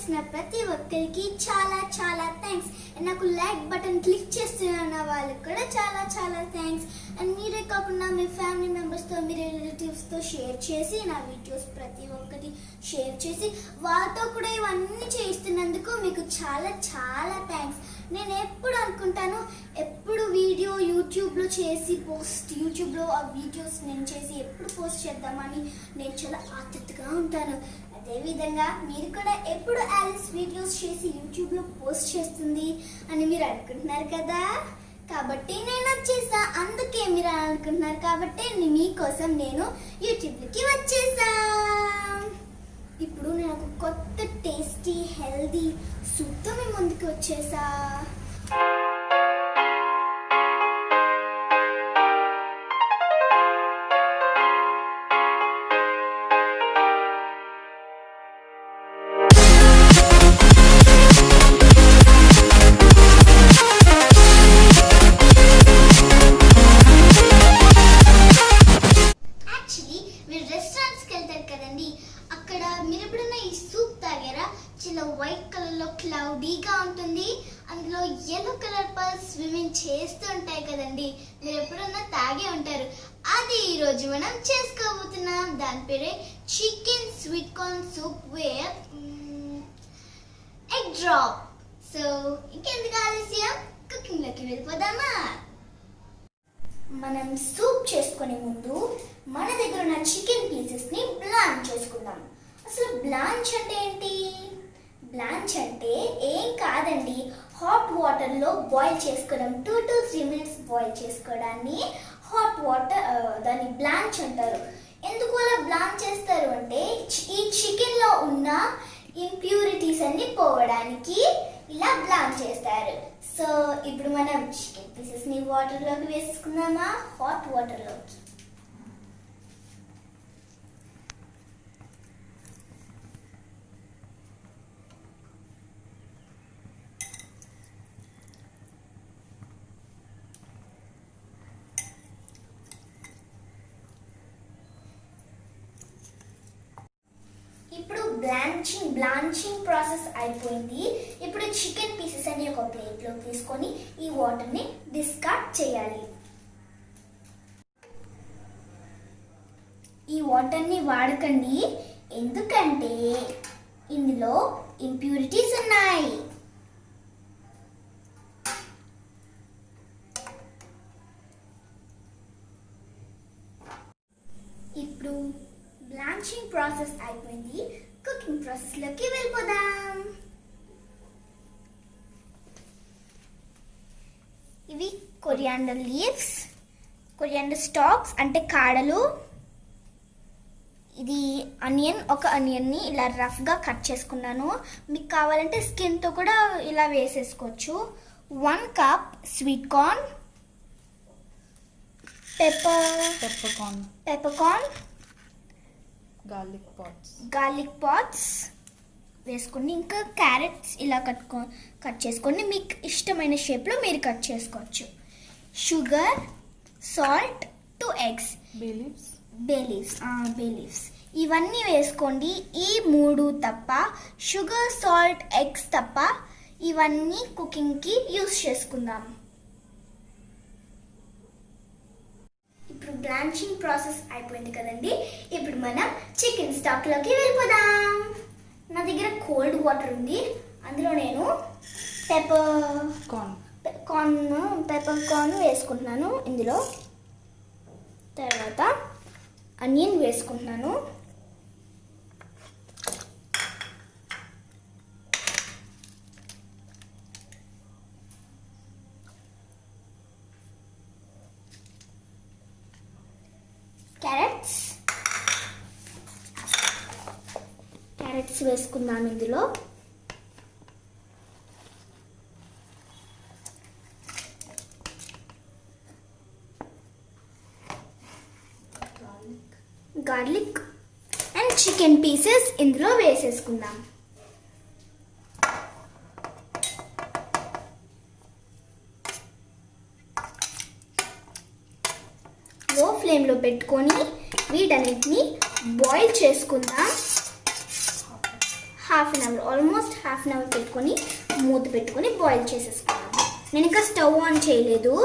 చేసిన ప్రతి ఒక్కరికి చాలా చాలా థ్యాంక్స్. అండ్ నాకు లైక్ బటన్ క్లిక్ చేస్తున్న వాళ్ళకి కూడా చాలా చాలా థ్యాంక్స్. అండ్ మీరే కాకుండా మీ ఫ్యామిలీ మెంబర్స్తో మీ రిలేటివ్స్తో షేర్ చేసి నా వీడియోస్ ప్రతి ఒక్కటి షేర్ చేసి వాళ్ళతో కూడా ఇవన్నీ చేయిస్తున్నందుకు మీకు చాలా చాలా థ్యాంక్స్. నేను ఎప్పుడు అనుకుంటాను ఎప్పుడు వీడియో యూట్యూబ్లో చేసి యూట్యూబ్లో ఆ వీడియోస్ నేను చేసి ఎప్పుడు పోస్ట్ చేద్దామని నేను చాలా ఆతృతగా ఉంటాను. అదేవిధంగా మీరు కూడా ఎప్పుడు ఆలిస్ వీడియోస్ చేసి యూట్యూబ్లో పోస్ట్ చేస్తుంది అని మీరు అనుకుంటున్నారు కదా, కాబట్టి నేను వచ్చేసా. అందుకే మీరు అనుకుంటున్నారు కాబట్టి మీకోసం నేను యూట్యూబ్కి వచ్చేసా. ఇప్పుడు నేను ఒక కొత్త టేస్టీ హెల్దీ సూప్తో మీ ముందుకు వచ్చేసా. అక్కడ మీరు ఎప్పుడన్నా ఈ సూప్ తాగారా? చాలా వైట్ కలర్ లో క్లౌడీగా ఉంటుంది, అందులో ఎల్లో కలర్ పర్ల్స్ స్విమ్మింగ్ చేస్తూ ఉంటాయి కదండి. మీరు ఎప్పుడన్నా తాగే ఉంటారు. అది ఈరోజు మనం చేసుకోబోతున్నాం. దాని పేరే chicken sweet corn soup with egg drop. So ఇంకెందుకు ఆలస్యం, కుకింగ్ లోకి వెళ్ళిపోదామా? మనం సూప్ చేసుకునే ముందు మన దగ్గర ఉన్న చికెన్ పీసెస్ ని బ్లాంచ్ చేసుకుందాం. అసలు బ్లాంచ్ అంటే ఏంటి? బ్లాంచ్ అంటే ఏం కాదండి, హాట్ వాటర్ లో బాయిల్ చేసుకోవడం. 2 to 3 minutes బాయిల్ చేసుకోవడాన్ని హాట్ వాటర్, దాన్ని బ్లాంచ్ అంటారు. ఎందుకు అలా బ్లాంచ్ చేస్తారు అంటే ఈ చికెన్ లో ఉన్న ఇంప్యూరిటీస్ అన్ని పోవడానికి ఇలా బ్లాంచ్ చేస్తారు. సో ఇప్పుడు మనం చికెన్ పీసెస్ ని వాటర్ లోకి వేసుకుందామా? హాట్ వాటర్ లోకి. ఇప్పుడు బ్లాంచింగ్ ప్రాసెస్ అయిపోయింది. ఇప్పుడు చికెన్ పీసెస్ అన్ని ఒక ప్లేట్లో తీసుకొని ఈ వాటర్ని డిస్కార్డ్ చేయాలి. ఈ వాటర్ని వాడకండి, ఎందుకంటే ఇందులో ఇంప్యూరిటీస్ ఉన్నాయి. ఇప్పుడు బ్లాంచింగ్ ప్రాసెస్ అయిపోయింది, కుకింగ్ ప్రాసెస్ లోకి వెళ్ళిపోదాం. ఇవి కొరియాండర్ లీవ్స్, కొరియాండర్ స్టాక్స్ అంటే కాడలు. ఇది ఆనియన్, ఒక ఆనియన్ని ఇలా రఫ్గా కట్ చేసుకున్నాను. మీకు కావాలంటే స్కిన్తో కూడా ఇలా వేసేసుకోవచ్చు. 1 cup sweet corn, peppercorn, garlic pods వేసుకోండి. ఇంకా క్యారెట్స్ ఇలా కట్ చేసుకోండి, మీకు ఇష్టమైన షేప్లో మీరు కట్ చేసుకోవచ్చు. Sugar, salt, 2 eggs, bay leaves ఇవన్నీ వేసుకోండి. ఈ 3 తప్ప, షుగర్, సాల్ట్, ఎగ్స్ తప్ప ఇవన్నీ కుకింగ్కి యూస్ చేసుకుందాం. ఇప్పుడు బ్లాంచింగ్ ప్రాసెస్ అయిపోయింది కదండి. ఇప్పుడు మనం చికెన్ స్టాక్లోకి వెళ్ళిపోదాం. నా దగ్గర కోల్డ్ వాటర్ ఉంది, అందులో నేను పెప్పర్ కార్న్ వేసుకుంటున్నాను. ఇందులో తర్వాత ఆనియన్ వేసుకుంటున్నాను. క్యారెట్స్ వేసుకున్నాను ఇందులో. గార్లిక్ అండ్ చికెన్ పీసెస్ ఇందులో వేసేసుకుందాం. లో ఫ్లేమ్లో పెట్టుకొని వీటన్నిటిని బాయిల్ చేసుకుందాం. ఆల్మోస్ట్ హాఫ్ అన్ అవర్ పెట్టుకొని మూత పెట్టుకొని బాయిల్ చేసేసుకున్నాను. నేను ఇంకా స్టవ్ ఆన్ చేయలేదు.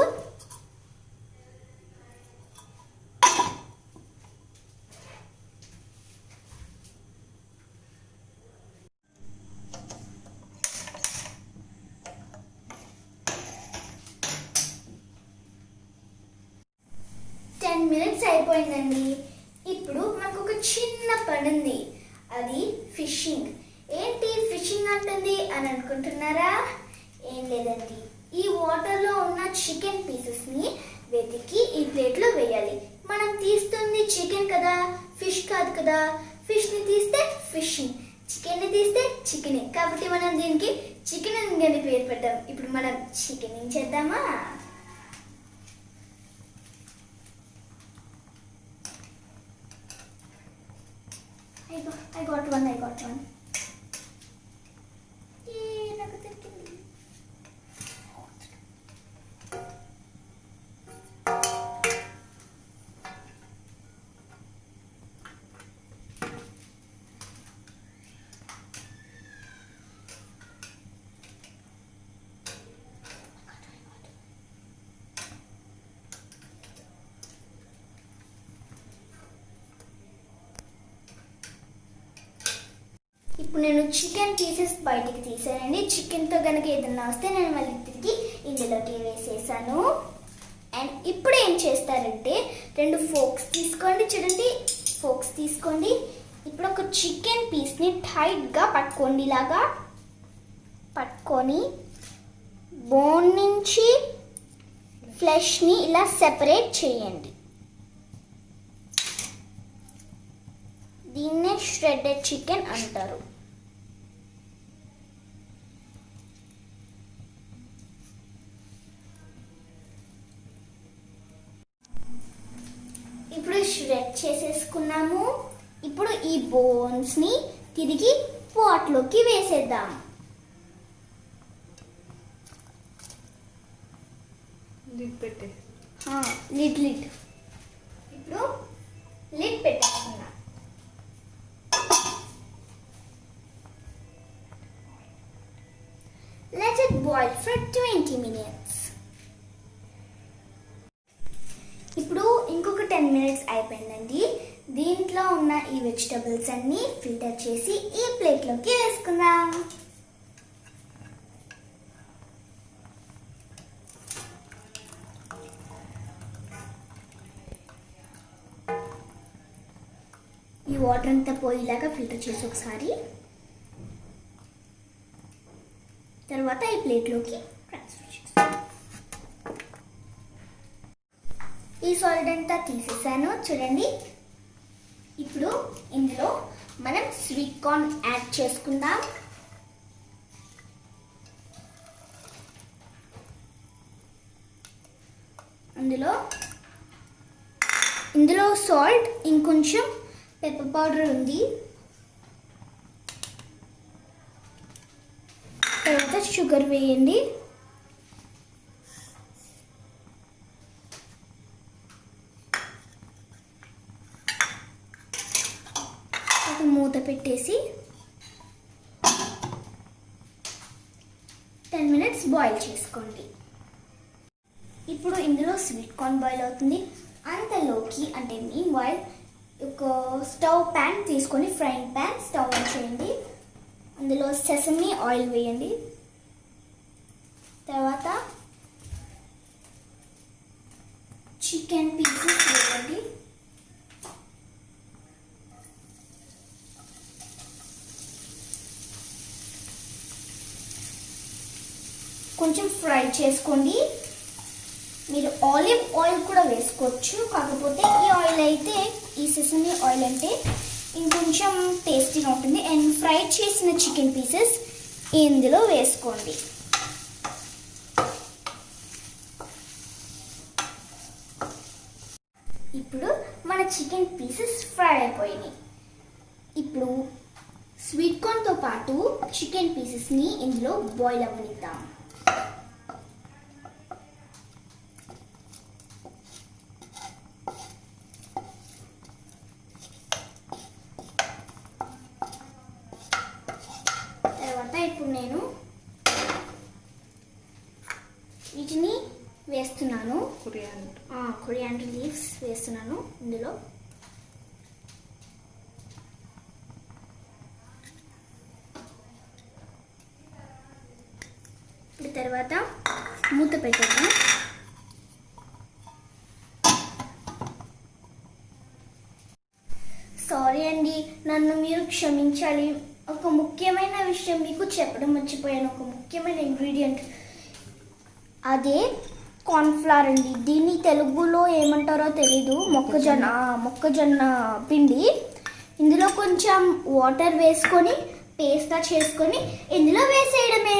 మినిట్స్ అయిపోయిందండి. ఇప్పుడు మనకు ఒక చిన్న పని ఉంది, అది ఫిషింగ్. ఏంటి ఫిషింగ్ అంటుంది అని అనుకుంటున్నారా? ఏం లేదండి, ఈ వాటర్లో ఉన్న చికెన్ పీసెస్ని వెతికి ఈ ప్లేట్లో వేయాలి. మనం తీస్తుంది చికెన్ కదా, ఫిష్ కాదు కదా. ఫిష్ని తీస్తే ఫిషింగ్, చికెన్ని తీస్తే చికెనే. కాబట్టి మనం దీనికి చికెన్ అని పేరు పెట్టాం. ఇప్పుడు మనం చికెన్ ఏం చేద్దామా? I got one. నాకు దొరికింది. ఇప్పుడు నేను చికెన్ పీసెస్ బయటికి తీసానండి. చికెన్తో కనుక ఏదన్నా వస్తే నేను మళ్ళీ తిరిగి ఇందులోకి వేసేసాను. అండ్ ఇప్పుడు ఏం చేస్తారంటే 2 ఫోక్స్ తీసుకోండి. చూడండి, ఫోక్స్ తీసుకోండి. ఇప్పుడు ఒక చికెన్ పీస్ని టైట్గా పట్టుకోండి. ఇలాగా పట్టుకొని బోన్ నుంచి ఫ్లెష్ని ఇలా సెపరేట్ చేయండి. దీన్నే ష్రెడెడ్ చికెన్ అంటారు. ఇప్పుడు ష్రెడ్ చేసేసుకున్నాము. ఇప్పుడు ఈ బోన్స్ని తిరిగి పాట్లోకి వేసేద్దాం. లిడ్ ఇప్పుడు లిడ్ పెట్టేసుకున్నాం. Let it boil for 20 minutes. ఇప్పుడు ఇంకొక 10 మినిట్స్ అయిపోయిందండి. దీంట్లో ఉన్న ఈ వెజిటబుల్స్ అన్ని ఫిల్టర్ చేసి ఈ ప్లేట్లోకి వేసుకుందాం. ఈ వాటర్ అంతా పోయేలాగా ఫిల్టర్ చేసి ఒకసారి తర్వాత ఈ ప్లేట్లోకి ట్రాన్స్ఫర్ చేస్తాను. ఈ సాల్ట్ అంతా తీసేసాను. చూడండి, ఇప్పుడు ఇందులో మనం స్వీట్ కార్న్ యాడ్ చేసుకుందాం. ఇందులో సాల్ట్, ఇంకొంచెం పెప్పర్ పౌడర్ ఉంది. తర్వాత షుగర్ వేయండి. మూత పెట్టేసి 10 మినిట్స్ బాయిల్ చేసుకోండి. ఇప్పుడు ఇందులో స్వీట్ కార్న్ బాయిల్ అవుతుంది. అంతలోకి అంటే మీన్ వైల్ ఒక స్టవ్ ప్యాన్ తీసుకొని ఫ్రైయింగ్ ప్యాన్ స్టవ్ ఆన్ చేయండి. అందులో సెసమీ ఆయిల్ వేయండి. తర్వాత చికెన్ పీసెస్ వేయండి. కొంచెం ఫ్రై చేసుకోండి. మీరు ఆలివ్ ఆయిల్ కూడా వేసుకోవచ్చు, కాకపోతే ఈ ఆయిల్ అయితే, ఈ సెసమీ ఆయిల్ అంటే ఇంకొంచెం టేస్టీగా ఉంటుంది. అండ్ ఫ్రై చేసిన చికెన్ పీసెస్ ఇందులో వేసుకోండి. ఇప్పుడు మన చికెన్ పీసెస్ ఫ్రై అయిపోయినాయి. ఇప్పుడు స్వీట్ కార్న్తో పాటు చికెన్ పీసెస్ని ఇందులో బాయిల్ అవ్వనిద్దాం. వేస్తున్నాను. కొరియాండర్ లీవ్స్ వేస్తున్నాను ఇందులో. ఇప్పుడు తర్వాత మూత పెట్టాను. సారీ అండి, నన్ను మీరు క్షమించాలి. ఒక ముఖ్యమైన విషయం మీకు చెప్పడం మర్చిపోయాను. ఒక ముఖ్యమైన ఇంగ్రీడియంట్, అదే కార్న్ఫ్లవర్ అండి. దీన్ని తెలుగులో ఏమంటారో తెలీదు. మొక్కజొన్న పిండి. ఇందులో కొంచెం వాటర్ వేసుకొని పేస్ట్లా చేసుకొని ఇందులో వేసేయడమే.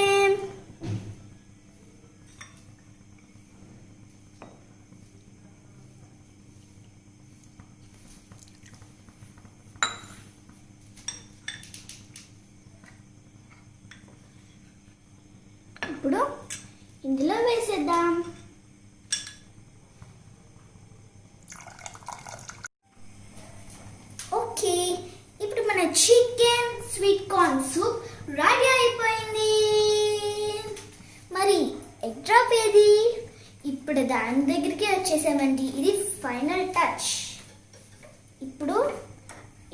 ఇప్పుడు ఇందులో వేసేద్దాం. ఓకే, ఇప్పుడు మన chicken sweet corn soup ready అయిపోయింది. మరి ఎగ్ డ్రాప్ ఏది? ఇప్పుడు దాని దగ్గరికి వచ్చేసామండి. ఇది ఫైనల్ టచ్. ఇప్పుడు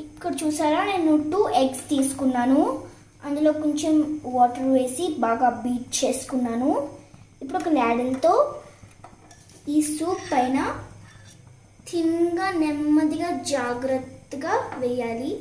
ఇక్కడ చూసారా, నేను 2 eggs తీసుకున్నాను. అందులో కొంచెం వాటర్ వేసి బాగా బీట్ చేసుకున్నాను. ఇప్పుడు ఒక ల్యాడల్తో ఈ సూప్ పైన థిన్గా నెమ్మదిగా జాగ్రత్తగా వేయాలి.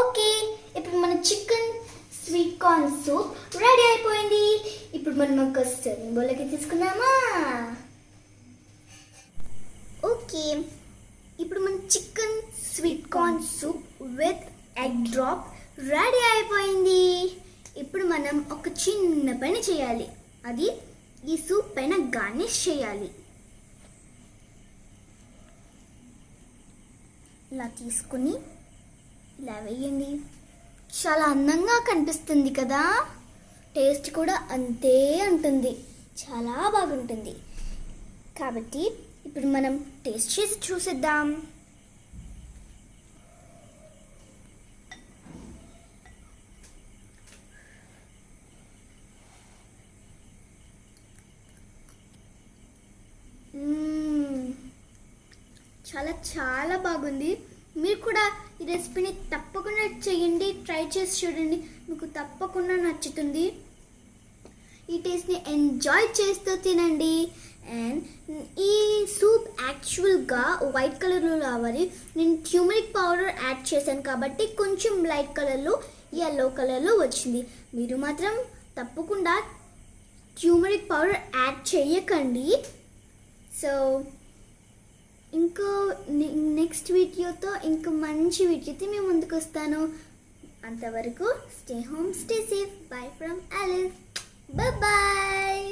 ఓకే, ఇప్పుడు మన chicken sweet corn soup ready అయిపోయింది. ఇప్పుడు మనం ఒక సర్వింగ్ బౌల్లోకి తీసుకుందామా? ఓకే, ఇప్పుడు మన chicken sweet corn soup with egg drop ready అయిపోయింది. ఇప్పుడు మనం ఒక చిన్న పని చేయాలి. అది ఈ సూప్ పైన గార్నిష్ చేయాలి. ఇలా తీసుకుని ఇలా వేయండి. చాలా అందంగా కనిపిస్తుంది కదా. టేస్ట్ కూడా అంతే ఉంటుంది, చాలా బాగుంటుంది. కాబట్టి ఇప్పుడు మనం టేస్ట్ చేసి చూసేద్దాం. చాలా చాలా బాగుంది. మీరు కూడా ఈ రెసిపీని తప్పకుండా చేయండి, ట్రై చేసి చూడండి, మీకు తప్పకుండా నచ్చుతుంది. ఈ టేస్ట్ని ఎంజాయ్ చేస్తూ తినండి. అండ్ ఈ సూప్ యాక్చువల్గా వైట్ కలర్లో రావాలి. నేను ట్యూమరిక్ పౌడర్ యాడ్ చేశాను కాబట్టి కొంచెం లైట్ కలర్లో, yellow కలర్లో వచ్చింది. మీరు మాత్రం తప్పకుండా ట్యూమరిక్ పౌడర్ యాడ్ చేయకండి. సో ఇంకో నెక్స్ట్ వీడియోతో ఇంకో మంచి వీడియోతో మేము ముందుకు వస్తాను. అంతవరకు stay home, stay safe. Bye from Alice. Bye.